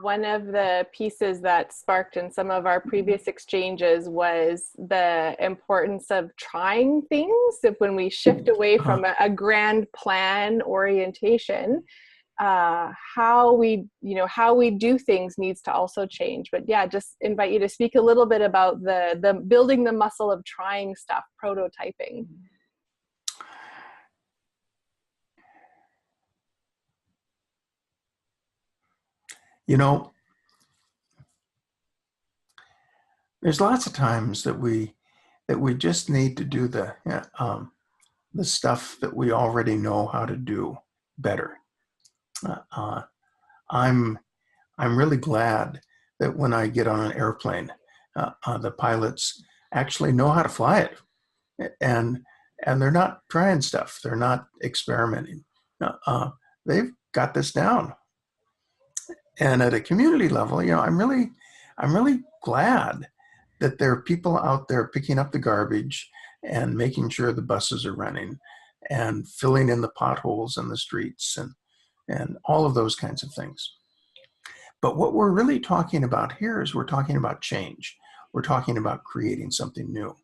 One of the pieces that sparked in some of our previous exchanges was the importance of trying things. If when we shift away from a grand plan orientation, how we do things needs to also change. But yeah, just invite you to speak a little bit about the building the muscle of trying stuff, prototyping. You know, there's lots of times that we just need to do the stuff that we already know how to do better. I'm really glad that when I get on an airplane, the pilots actually know how to fly it, and they're not trying stuff. They're not experimenting. They've got this down. And at a community level, I'm really glad that there are people out there picking up the garbage and making sure the buses are running and filling in the potholes in the streets and all of those kinds of things. But what we're really talking about here is we're talking about change. We're talking about creating something new.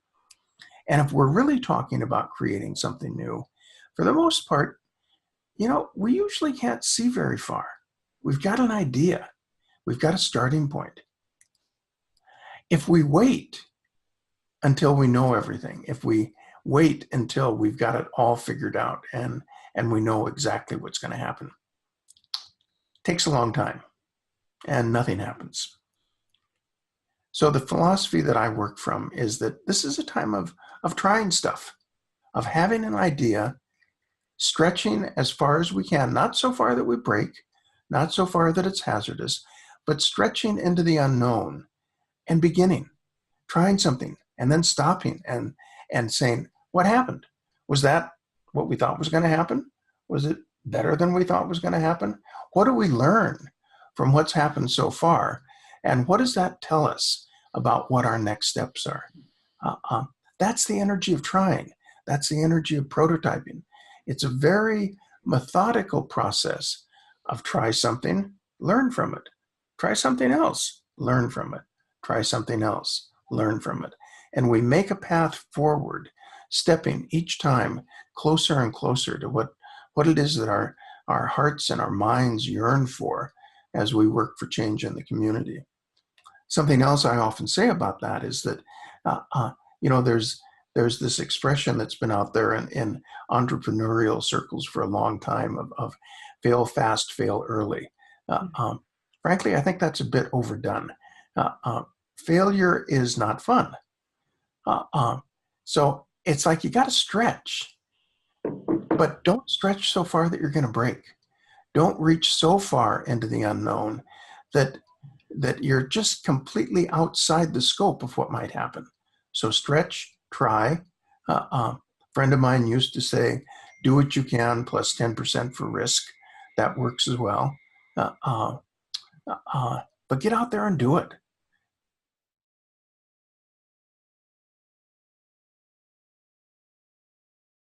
And if we're really talking about creating something new, for the most part, we usually can't see very far. We've got an idea. We've got a starting point. If we wait until we know everything, if we wait until we've got it all figured out and we know exactly what's going to happen, it takes a long time and nothing happens. So the philosophy that I work from is that this is a time of trying stuff, of having an idea, stretching as far as we can, not so far that we break, not so far that it's hazardous, but stretching into the unknown and beginning, trying something, and then stopping and saying, what happened? Was that what we thought was going to happen? Was it better than we thought was going to happen? What do we learn from what's happened so far? And what does that tell us about what our next steps are? That's the energy of trying. That's the energy of prototyping. It's a very methodical process of try something, learn from it. Try something else, learn from it. Try something else, learn from it. And we make a path forward, stepping each time closer and closer to what it is that our hearts and our minds yearn for as we work for change in the community. Something else I often say about that is that, there's this expression that's been out there in entrepreneurial circles for a long time of fail fast, fail early. Frankly, I think that's a bit overdone. Failure is not fun. So it's like you got to stretch, but don't stretch so far that you're going to break. Don't reach so far into the unknown that you're just completely outside the scope of what might happen. So stretch, try. A friend of mine used to say, do what you can plus 10% for risk. That works as well. But get out there and do it.